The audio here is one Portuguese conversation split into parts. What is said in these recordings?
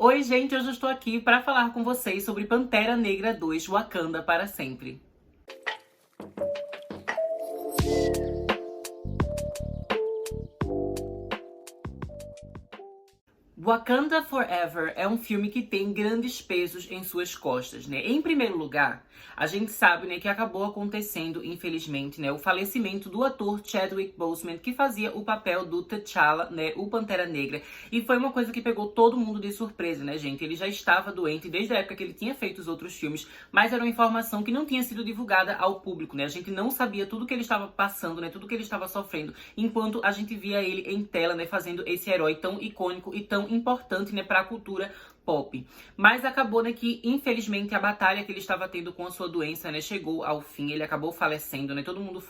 Oi, gente, hoje eu estou aqui para falar com vocês sobre Pantera Negra 2, Wakanda para sempre. Wakanda Forever é um filme que tem grandes pesos em suas costas, né? Em primeiro lugar, a gente sabe, né, que acabou acontecendo, infelizmente, né, o falecimento do ator Chadwick Boseman, que fazia o papel do T'Challa, né, o Pantera Negra. E foi uma coisa que pegou todo mundo de surpresa, né, gente? Ele já estava doente desde a época que ele tinha feito os outros filmes, mas era uma informação que não tinha sido divulgada ao público, né? A gente não sabia tudo que ele estava passando, né, tudo que ele estava sofrendo, enquanto a gente via ele em tela, né, fazendo esse herói tão icônico e tão importante, né, para a cultura pop. Mas acabou, né, que infelizmente a batalha que ele estava tendo com a sua doença, né, chegou ao fim. Ele acabou falecendo, né? Todo mundo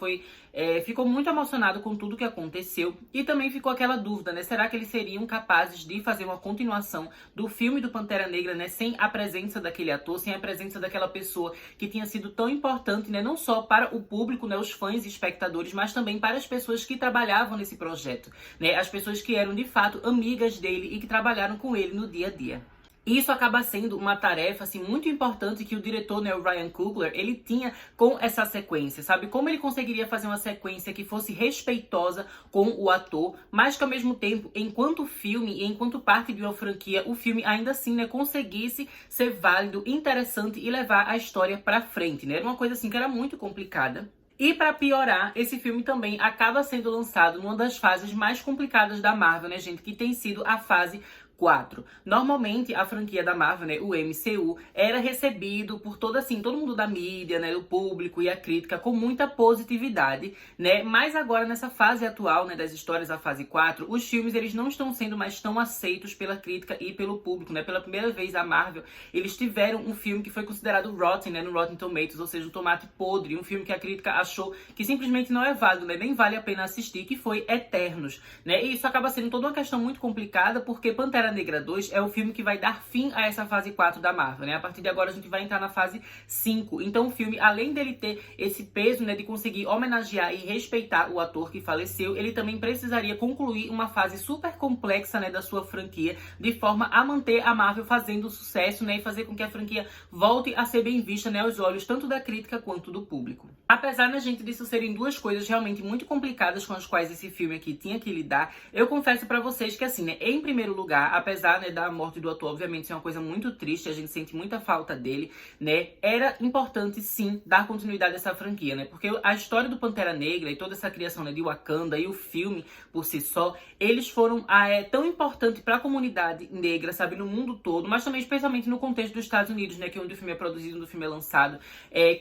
ficou muito emocionado com tudo que aconteceu e também ficou aquela dúvida, né? Será que eles seriam capazes de fazer uma continuação do filme do Pantera Negra, né, sem a presença daquele ator, sem a presença daquela pessoa que tinha sido tão importante, né, não só para o público, né, os fãs e espectadores, mas também para as pessoas que trabalhavam nesse projeto, né? As pessoas que eram de fato amigas dele e que trabalharam com ele no dia a dia. Isso acaba sendo uma tarefa, assim, muito importante que o diretor, né, o Ryan Coogler, ele tinha com essa sequência, sabe? Como ele conseguiria fazer uma sequência que fosse respeitosa com o ator, mas que ao mesmo tempo, enquanto filme e enquanto parte de uma franquia, o filme ainda assim, né, conseguisse ser válido, interessante e levar a história pra frente, né? Era uma coisa assim que era muito complicada. E para piorar, esse filme também acaba sendo lançado numa das fases mais complicadas da Marvel, né, gente? Que tem sido a fase 4. Normalmente, a franquia da Marvel, né, o MCU, era recebido por todo mundo da mídia, né, o público e a crítica com muita positividade, né? Mas agora, nessa fase atual, né, das histórias da fase 4, os filmes, eles não estão sendo mais tão aceitos pela crítica e pelo público, né? Pela primeira vez, a Marvel, eles tiveram um filme que foi considerado rotten, né, no Rotten Tomatoes, ou seja, um tomate podre, um filme que a crítica achou que simplesmente não é válido, né, nem vale a pena assistir, que foi Eternos, né? E isso acaba sendo toda uma questão muito complicada, porque Pantera Negra 2 é o filme que vai dar fim a essa fase 4 da Marvel, né? A partir de agora a gente vai entrar na fase 5. Então o filme, além dele ter esse peso, né, de conseguir homenagear e respeitar o ator que faleceu, ele também precisaria concluir uma fase super complexa, né, da sua franquia, de forma a manter a Marvel fazendo sucesso, né, e fazer com que a franquia volte a ser bem vista, né, aos olhos tanto da crítica quanto do público. Apesar, né, gente, disso serem duas coisas realmente muito complicadas com as quais esse filme aqui tinha que lidar, eu confesso pra vocês que, assim, né, em primeiro lugar, apesar, né, da morte do ator, obviamente, isso é uma coisa muito triste, a gente sente muita falta dele, né, era importante, sim, dar continuidade a essa franquia, né, porque a história do Pantera Negra e toda essa criação, né, de Wakanda e o filme por si só, eles foram tão importantes pra comunidade negra, sabe, no mundo todo, mas também especialmente no contexto dos Estados Unidos, né, que é onde o filme é produzido, onde o filme é lançado,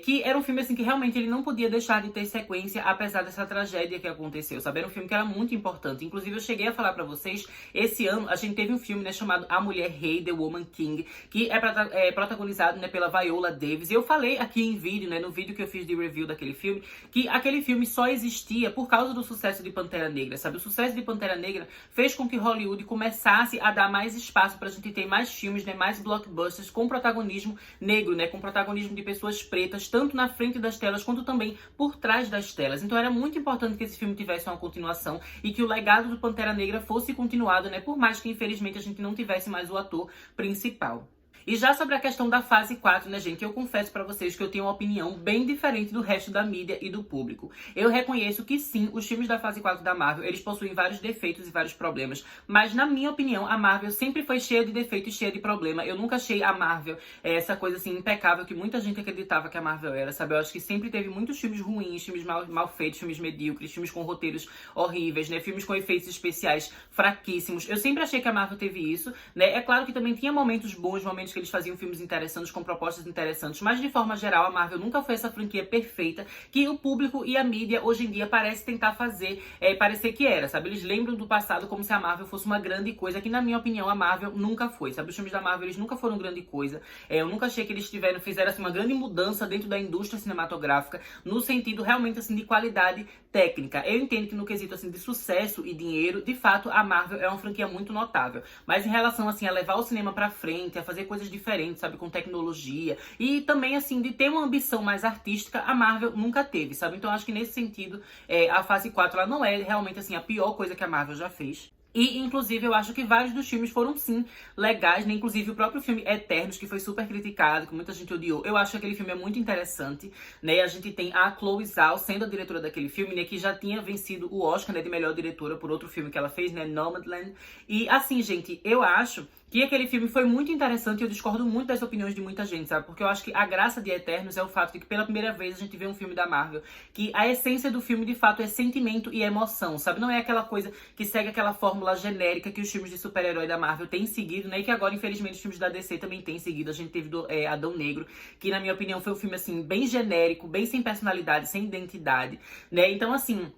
que era um filme, assim, que realmente ele não podia deixar de ter sequência, apesar dessa tragédia que aconteceu, sabe, era um filme que era muito importante. Inclusive, eu cheguei a falar pra vocês, esse ano a gente teve um filme, né, chamado A Mulher Rei, The Woman King, que é protagonizado, né, pela Viola Davis. E eu falei aqui em vídeo, né, no vídeo que eu fiz de review daquele filme, que aquele filme só existia por causa do sucesso de Pantera Negra, sabe? O sucesso de Pantera Negra fez com que Hollywood começasse a dar mais espaço pra gente ter mais filmes, né, mais blockbusters com protagonismo negro, né, com protagonismo de pessoas pretas, tanto na frente das telas quanto também por trás das telas. Então era muito importante que esse filme tivesse uma continuação e que o legado do Pantera Negra fosse continuado, né, por mais que infelizmente a gente não tivesse mais o ator principal. E já sobre a questão da fase 4, né, gente, eu confesso pra vocês que eu tenho uma opinião bem diferente do resto da mídia e do público. Eu reconheço que sim, os filmes da fase 4 da Marvel, eles possuem vários defeitos e vários problemas, mas na minha opinião, a Marvel sempre foi cheia de defeitos e cheia de problema. Eu nunca achei a Marvel essa coisa assim impecável que muita gente acreditava que a Marvel era, sabe? Eu acho que sempre teve muitos filmes ruins, filmes mal feitos, filmes medíocres, filmes com roteiros horríveis, né, filmes com efeitos especiais fraquíssimos. Eu sempre achei que a Marvel teve isso, né? É claro que também tinha momentos bons, momentos que eles faziam filmes interessantes, com propostas interessantes, mas de forma geral a Marvel nunca foi essa franquia perfeita que o público e a mídia hoje em dia parece tentar fazer parecer que era, sabe? Eles lembram do passado como se a Marvel fosse uma grande coisa, que na minha opinião a Marvel nunca foi, sabe? Os filmes da Marvel, eles nunca foram grande coisa. Eu nunca achei que eles fizeram assim, uma grande mudança dentro da indústria cinematográfica, no sentido realmente assim de qualidade técnica. Eu entendo que no quesito assim de sucesso e dinheiro, de fato a Marvel é uma franquia muito notável, mas em relação assim a levar o cinema pra frente, a fazer coisas diferentes, sabe, com tecnologia, e também assim de ter uma ambição mais artística, a Marvel nunca teve, sabe? Então acho que nesse sentido a fase 4 ela não é realmente assim a pior coisa que a Marvel já fez. E, inclusive, eu acho que vários dos filmes foram, sim, legais, né? Inclusive, o próprio filme Eternos, que foi super criticado, que muita gente odiou. Eu acho que aquele filme é muito interessante, né? A gente tem a Chloe Zhao sendo a diretora daquele filme, né? Que já tinha vencido o Oscar, né? De melhor diretora por outro filme que ela fez, né? Nomadland. E, assim, gente, eu acho que aquele filme foi muito interessante e eu discordo muito das opiniões de muita gente, sabe? Porque eu acho que a graça de Eternos é o fato de que pela primeira vez a gente vê um filme da Marvel que a essência do filme, de fato, é sentimento e emoção, sabe? Não é aquela coisa que segue aquela fórmula genérica que os filmes de super-herói da Marvel têm seguido, né? E que agora, infelizmente, os filmes da DC também têm seguido. A gente teve Adão Negro, que, na minha opinião, foi um filme, assim, bem genérico, bem sem personalidade, sem identidade, né? Então, assim,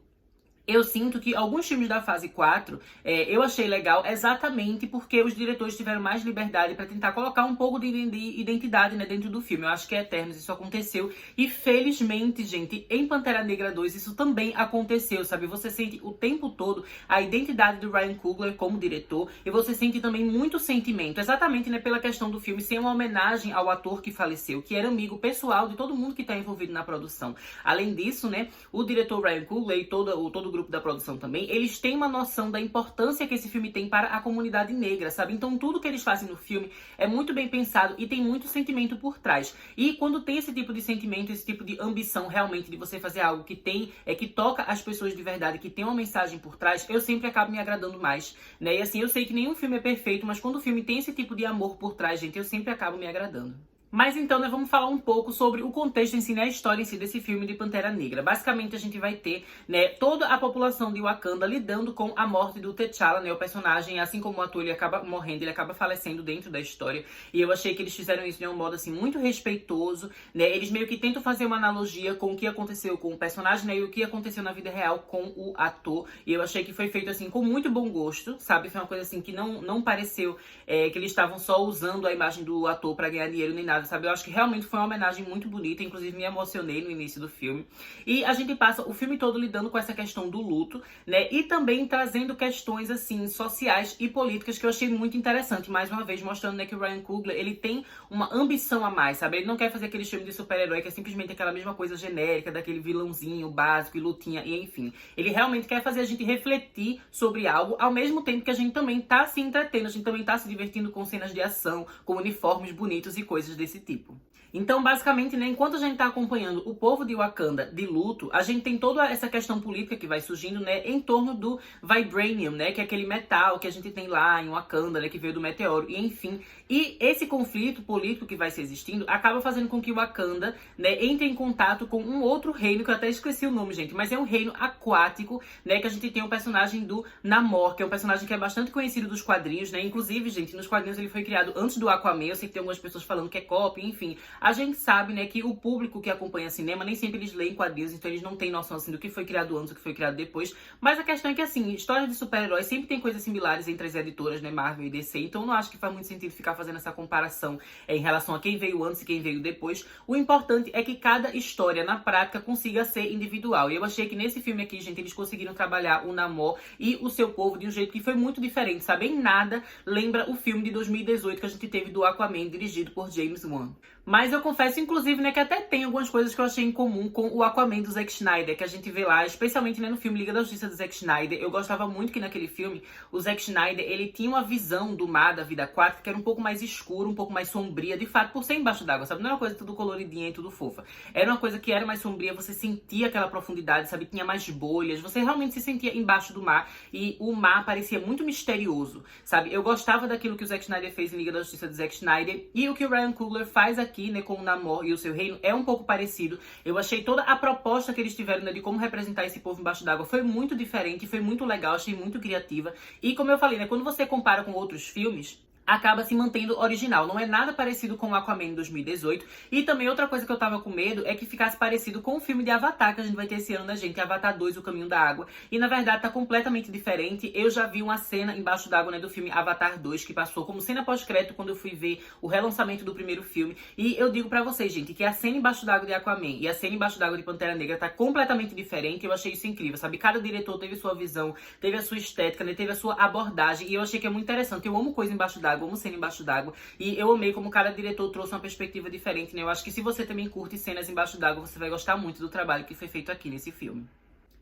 eu sinto que alguns filmes da fase 4 eu achei legal exatamente porque os diretores tiveram mais liberdade pra tentar colocar um pouco de identidade, né, dentro do filme. Eu acho que é Eternos isso aconteceu. E felizmente, gente, em Pantera Negra 2 isso também aconteceu, sabe? Você sente o tempo todo a identidade do Ryan Coogler como diretor e você sente também muito sentimento, exatamente, né, pela questão do filme ser uma homenagem ao ator que faleceu, que era amigo pessoal de todo mundo que tá envolvido na produção. Além disso, né, o diretor Ryan Coogler e todo o grupo da produção também, eles têm uma noção da importância que esse filme tem para a comunidade negra, sabe? Então tudo que eles fazem no filme é muito bem pensado e tem muito sentimento por trás. E quando tem esse tipo de sentimento, esse tipo de ambição realmente de você fazer algo que tem, que toca as pessoas de verdade, que tem uma mensagem por trás, eu sempre acabo me agradando mais, né? E assim, eu sei que nenhum filme é perfeito, mas quando o filme tem esse tipo de amor por trás, gente, eu sempre acabo me agradando. Mas então, né, vamos falar um pouco sobre o contexto em si, né, a história em si desse filme de Pantera Negra. Basicamente, a gente vai ter, né, toda a população de Wakanda lidando com a morte do T'Challa, né, o personagem, assim como o ator, ele acaba morrendo, ele acaba falecendo dentro da história. E eu achei que eles fizeram isso de um modo, assim, muito respeitoso, né, eles meio que tentam fazer uma analogia com o que aconteceu com o personagem, né, e o que aconteceu na vida real com o ator. E eu achei que foi feito, assim, com muito bom gosto, sabe? Foi uma coisa, assim, que não pareceu que eles estavam só usando a imagem do ator pra ganhar dinheiro nem nada, sabe? Eu acho que realmente foi uma homenagem muito bonita, inclusive me emocionei no início do filme. E a gente passa o filme todo lidando com essa questão do luto, né? E também trazendo questões, assim, sociais e políticas que eu achei muito interessante. Mais uma vez, mostrando, né, que o Ryan Coogler, ele tem uma ambição a mais, sabe? Ele não quer fazer aquele filme de super-herói que é simplesmente aquela mesma coisa genérica, daquele vilãozinho básico e lutinha, e enfim. Ele realmente quer fazer a gente refletir sobre algo, ao mesmo tempo que a gente também tá se entretendo, a gente também tá se divertindo com cenas de ação, com uniformes bonitos e coisas desse tipo. Então, basicamente, né, enquanto a gente tá acompanhando o povo de Wakanda de luto, a gente tem toda essa questão política que vai surgindo, né, em torno do Vibranium, né, que é aquele metal que a gente tem lá em Wakanda, né, que veio do meteoro, e enfim. E esse conflito político que vai se existindo acaba fazendo com que Wakanda, né, entre em contato com um outro reino, que eu até esqueci o nome, gente, mas é um reino aquático, né, que a gente tem o personagem do Namor, que é um personagem que é bastante conhecido dos quadrinhos, né, inclusive, gente, nos quadrinhos ele foi criado antes do Aquaman, eu sei que tem algumas pessoas falando que é cópia, enfim. A gente sabe, né, que o público que acompanha cinema, nem sempre eles leem quadrinhos, então eles não têm noção, assim, do que foi criado antes, do que foi criado depois. Mas a questão é que, assim, histórias de super-heróis sempre tem coisas similares entre as editoras, né, Marvel e DC, então não acho que faz muito sentido ficar fazendo essa comparação em relação a quem veio antes e quem veio depois. O importante é que cada história, na prática, consiga ser individual. E eu achei que nesse filme aqui, gente, eles conseguiram trabalhar o Namor e o seu povo de um jeito que foi muito diferente, sabe? Em nada lembra o filme de 2018 que a gente teve do Aquaman, dirigido por James Wan. Mas eu confesso, inclusive, né, que até tem algumas coisas que eu achei em comum com o Aquaman do Zack Snyder, que a gente vê lá, especialmente, né, no filme Liga da Justiça do Zack Snyder. Eu gostava muito que naquele filme, o Zack Snyder, ele tinha uma visão do mar, da vida aquática, que era um pouco mais escuro, um pouco mais sombria, de fato, por ser embaixo d'água, sabe? Não era uma coisa tudo coloridinha e tudo fofa. Era uma coisa que era mais sombria, você sentia aquela profundidade, sabe? Tinha mais bolhas, você realmente se sentia embaixo do mar, e o mar parecia muito misterioso, sabe? Eu gostava daquilo que o Zack Snyder fez em Liga da Justiça do Zack Snyder, e o que o Ryan Coogler faz aqui, né, com o Namor e o seu reino, é um pouco parecido. Eu achei toda a proposta que eles tiveram, né, de como representar esse povo embaixo d'água foi muito diferente, foi muito legal, achei muito criativa. E como eu falei, né, quando você compara com outros filmes, acaba se mantendo original. Não é nada parecido com o Aquaman 2018. E também outra coisa que eu tava com medo é que ficasse parecido com o filme de Avatar que a gente vai ter esse ano, né, gente? Avatar 2, O Caminho da Água. E na verdade tá completamente diferente. Eu já vi uma cena embaixo d'água, né, do filme Avatar 2, que passou como cena pós-crédito quando eu fui ver o relançamento do primeiro filme. E eu digo pra vocês, gente, que a cena embaixo d'água de Aquaman e a cena embaixo d'água de Pantera Negra tá completamente diferente. Eu achei isso incrível, sabe? Cada diretor teve sua visão, teve a sua estética, né, teve a sua abordagem. E eu achei que é muito interessante. Eu amo coisa embaixo d'água, amo cena embaixo d'água. E eu amei como cada diretor trouxe uma perspectiva diferente, né? Eu acho que se você também curte cenas embaixo d'água, você vai gostar muito do trabalho que foi feito aqui nesse filme.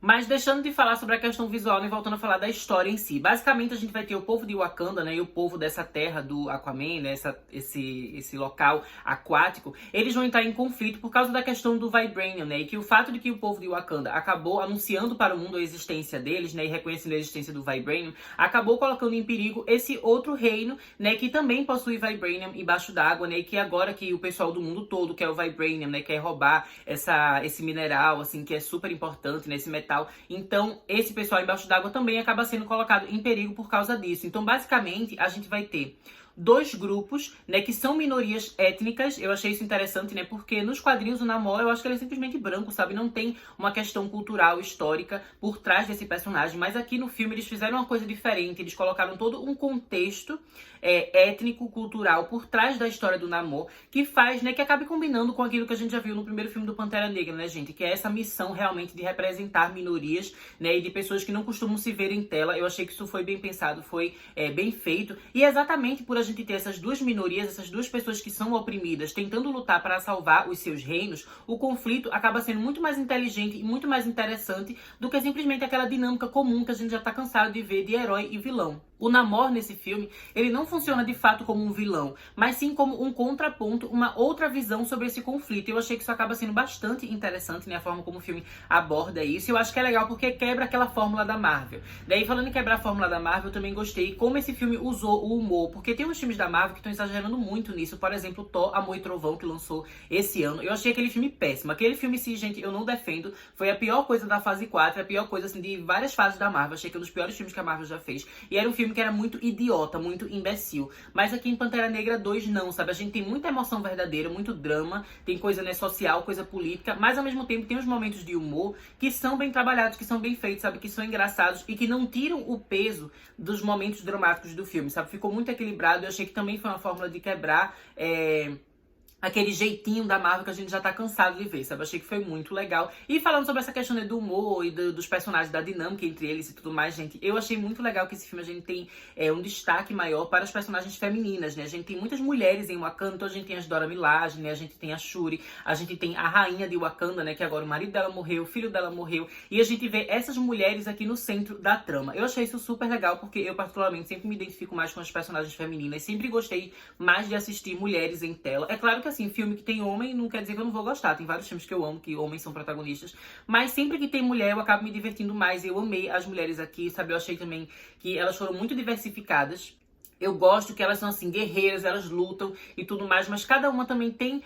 Mas deixando de falar sobre a questão visual e voltando a falar da história em si. Basicamente a gente vai ter o povo de Wakanda, né, e o povo dessa terra do Aquaman, né, esse local aquático, eles vão entrar em conflito por causa da questão do Vibranium, né, e que o fato de que o povo de Wakanda acabou anunciando para o mundo a existência deles, né, e reconhecendo a existência do Vibranium, acabou colocando em perigo esse outro reino, né, que também possui Vibranium embaixo d'água, né, e que agora que o pessoal do mundo todo quer o Vibranium, né, quer roubar esse mineral, assim, que é super importante, né, esse metal. Então, esse pessoal embaixo d'água também acaba sendo colocado em perigo por causa disso. Então, basicamente, a gente vai ter dois grupos, né, que são minorias étnicas. Eu achei isso interessante, né, porque nos quadrinhos o Namor, eu acho que ele é simplesmente branco, sabe? Não tem uma questão cultural, histórica por trás desse personagem, mas aqui no filme eles fizeram uma coisa diferente, eles colocaram todo um contexto étnico, cultural por trás da história do Namor, que faz, né, que acabe combinando com aquilo que a gente já viu no primeiro filme do Pantera Negra, né, gente? Que é essa missão realmente de representar minorias, né, e de pessoas que não costumam se ver em tela. Eu achei que isso foi bem pensado, foi bem feito, e é exatamente por a gente ter essas duas minorias, essas duas pessoas que são oprimidas, tentando lutar para salvar os seus reinos, o conflito acaba sendo muito mais inteligente e muito mais interessante do que simplesmente aquela dinâmica comum que a gente já tá cansado de ver de herói e vilão. O Namor, nesse filme, ele não funciona de fato como um vilão, mas sim como um contraponto, uma outra visão sobre esse conflito. Eu achei que isso acaba sendo bastante interessante, né, a forma como o filme aborda isso. Eu acho que é legal porque quebra aquela fórmula da Marvel. Daí, falando em quebrar a fórmula da Marvel, eu também gostei como esse filme usou o humor, porque tem uns filmes da Marvel que estão exagerando muito nisso. Por exemplo, Thor, Amor e Trovão, que lançou esse ano. Eu achei aquele filme péssimo. Aquele filme, sim, gente, eu não defendo. Foi a pior coisa da fase 4, a pior coisa, assim, de várias fases da Marvel. Achei que é um dos piores filmes que a Marvel já fez. E era um filme que era muito idiota, muito imbecil. Mas aqui em Pantera Negra 2 não, sabe? A gente tem muita emoção verdadeira, muito drama, tem coisa, né, social, coisa política, mas ao mesmo tempo tem uns momentos de humor que são bem trabalhados, que são bem feitos, sabe? Que são engraçados e que não tiram o peso dos momentos dramáticos do filme, sabe? Ficou muito equilibrado. Eu achei que também foi uma fórmula de quebrar aquele jeitinho da Marvel que a gente já tá cansado de ver, sabe? Achei que foi muito legal. E falando sobre essa questão, né, do humor e dos personagens, da dinâmica entre eles e tudo mais, gente, eu achei muito legal que esse filme a gente tem um destaque maior para as personagens femininas, né? A gente tem muitas mulheres em Wakanda, então a gente tem as Dora Milaje, né? A gente tem a Shuri, a gente tem a rainha de Wakanda, né? Que agora o marido dela morreu, o filho dela morreu, e a gente vê essas mulheres aqui no centro da trama. Eu achei isso super legal, porque eu particularmente sempre me identifico mais com as personagens femininas, sempre gostei mais de assistir mulheres em tela. É claro que assim, filme que tem homem não quer dizer que eu não vou gostar. Tem vários filmes que eu amo, que homens são protagonistas. Mas sempre que tem mulher, eu acabo me divertindo mais. Eu amei as mulheres aqui, sabe? Eu achei também que elas foram muito diversificadas. Eu gosto que elas são, assim, guerreiras, elas lutam e tudo mais. Mas cada uma também tem,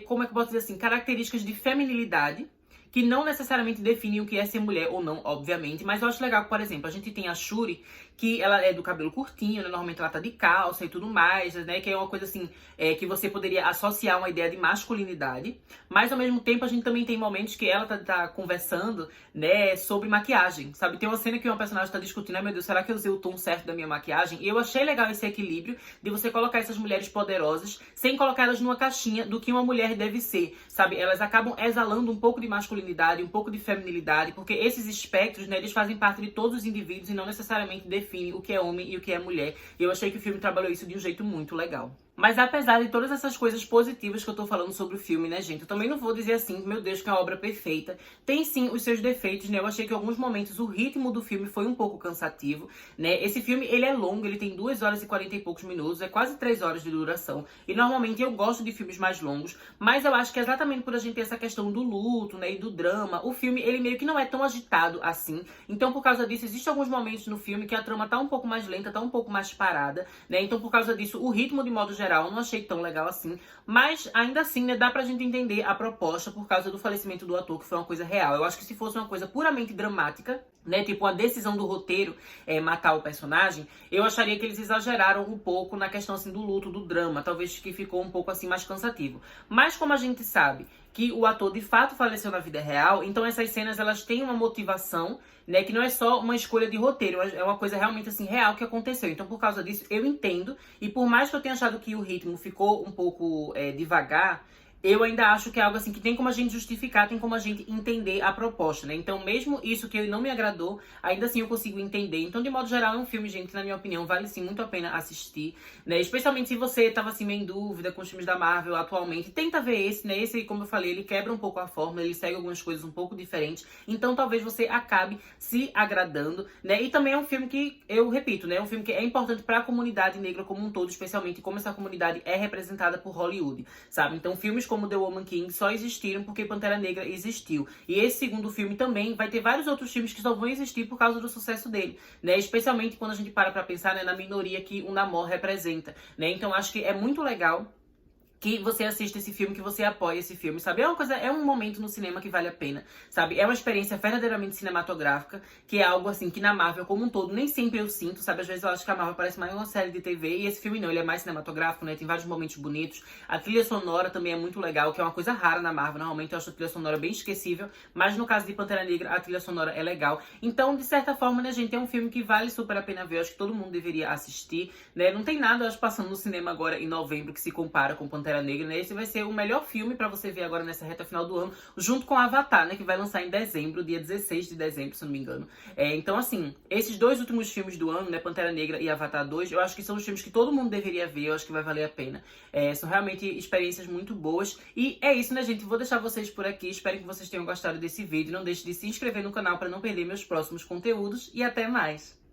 como é que eu posso dizer assim, características de feminilidade, que não necessariamente definem o que é ser mulher ou não, obviamente. Mas eu acho legal que, por exemplo, a gente tem a Shuri, que ela é do cabelo curtinho, né? Normalmente ela tá de calça e tudo mais, né? Que é uma coisa assim, que você poderia associar uma ideia de masculinidade. Mas ao mesmo tempo a gente também tem momentos que ela tá conversando, né, sobre maquiagem, sabe? Tem uma cena que uma personagem tá discutindo, ai meu Deus, será que eu usei o tom certo da minha maquiagem? E eu achei legal esse equilíbrio de você colocar essas mulheres poderosas sem colocar elas numa caixinha do que uma mulher deve ser, sabe? Elas acabam exalando um pouco de masculinidade, um pouco de feminilidade, porque esses espectros, né, eles fazem parte de todos os indivíduos e não necessariamente definem o que é homem e o que é mulher. E eu achei que o filme trabalhou isso de um jeito muito legal. Mas apesar de todas essas coisas positivas que eu tô falando sobre o filme, né, gente, eu também não vou dizer assim, meu Deus, que é uma obra perfeita. Tem sim os seus defeitos, né? Eu achei que em alguns momentos o ritmo do filme foi um pouco cansativo, né? Esse filme, ele é longo, ele tem 2 horas e 40 e poucos minutos, é quase 3 horas de duração. E normalmente eu gosto de filmes mais longos, mas eu acho que exatamente por a gente ter essa questão do luto, né, e do drama, o filme, ele meio que não é tão agitado assim. Então, por causa disso, existem alguns momentos no filme que a trama tá um pouco mais lenta, tá um pouco mais parada, né? Então, por causa disso, o ritmo, de modo geral, eu não achei tão legal assim, mas ainda assim, né, dá pra gente entender a proposta por causa do falecimento do ator, que foi uma coisa real. Eu acho que se fosse uma coisa puramente dramática, né, tipo a decisão do roteiro matar o personagem, eu acharia que eles exageraram um pouco na questão assim do luto, do drama, talvez que ficou um pouco assim mais cansativo. Mas como a gente sabe que o ator de fato faleceu na vida real, então essas cenas elas têm uma motivação, né, que não é só uma escolha de roteiro, é uma coisa realmente assim real que aconteceu. Então por causa disso eu entendo, e por mais que eu tenha achado que o ritmo ficou um pouco devagar, eu ainda acho que é algo assim que tem como a gente justificar, tem como a gente entender a proposta, né? Então, mesmo isso que não me agradou, ainda assim eu consigo entender. Então, de modo geral, é um filme, gente, que na minha opinião vale sim muito a pena assistir, né? Especialmente se você tava assim meio em dúvida com os filmes da Marvel atualmente, tenta ver esse, né? Esse, como eu falei, ele quebra um pouco a fórmula, ele segue algumas coisas um pouco diferentes. Então, talvez você acabe se agradando, né? E também é um filme que, eu repito, né? É um filme que é importante para a comunidade negra como um todo, especialmente como essa comunidade é representada por Hollywood, sabe? Então, filmes como The Woman King só existiram porque Pantera Negra existiu. E esse segundo filme também vai ter vários outros filmes que só vão existir por causa do sucesso dele, né? Especialmente quando a gente para pra pensar, né, na minoria que o Namor representa, né? Então, acho que é muito legal que você assista esse filme, que você apoie esse filme, sabe? É uma coisa, é um momento no cinema que vale a pena, sabe? É uma experiência verdadeiramente cinematográfica, que é algo assim que na Marvel como um todo nem sempre eu sinto, sabe? Às vezes eu acho que a Marvel parece mais uma série de TV e esse filme não, ele é mais cinematográfico, né? Tem vários momentos bonitos. A trilha sonora também é muito legal, que é uma coisa rara na Marvel. Normalmente eu acho a trilha sonora bem esquecível, mas no caso de Pantera Negra, a trilha sonora é legal. Então, de certa forma, né, gente, é um filme que vale super a pena ver. Eu acho que todo mundo deveria assistir, né? Não tem nada, eu acho, passando no cinema agora em novembro que se compara com Pantera Negra, né? Esse vai ser o melhor filme pra você ver agora nessa reta final do ano, junto com Avatar, né? Que vai lançar em dezembro, dia 16 de dezembro, se não me engano. Então, assim, esses dois últimos filmes do ano, né? Pantera Negra e Avatar 2, eu acho que são os filmes que todo mundo deveria ver, eu acho que vai valer a pena. São realmente experiências muito boas. E é isso, né, gente? Vou deixar vocês por aqui. Espero que vocês tenham gostado desse vídeo. Não deixe de se inscrever no canal pra não perder meus próximos conteúdos. E até mais!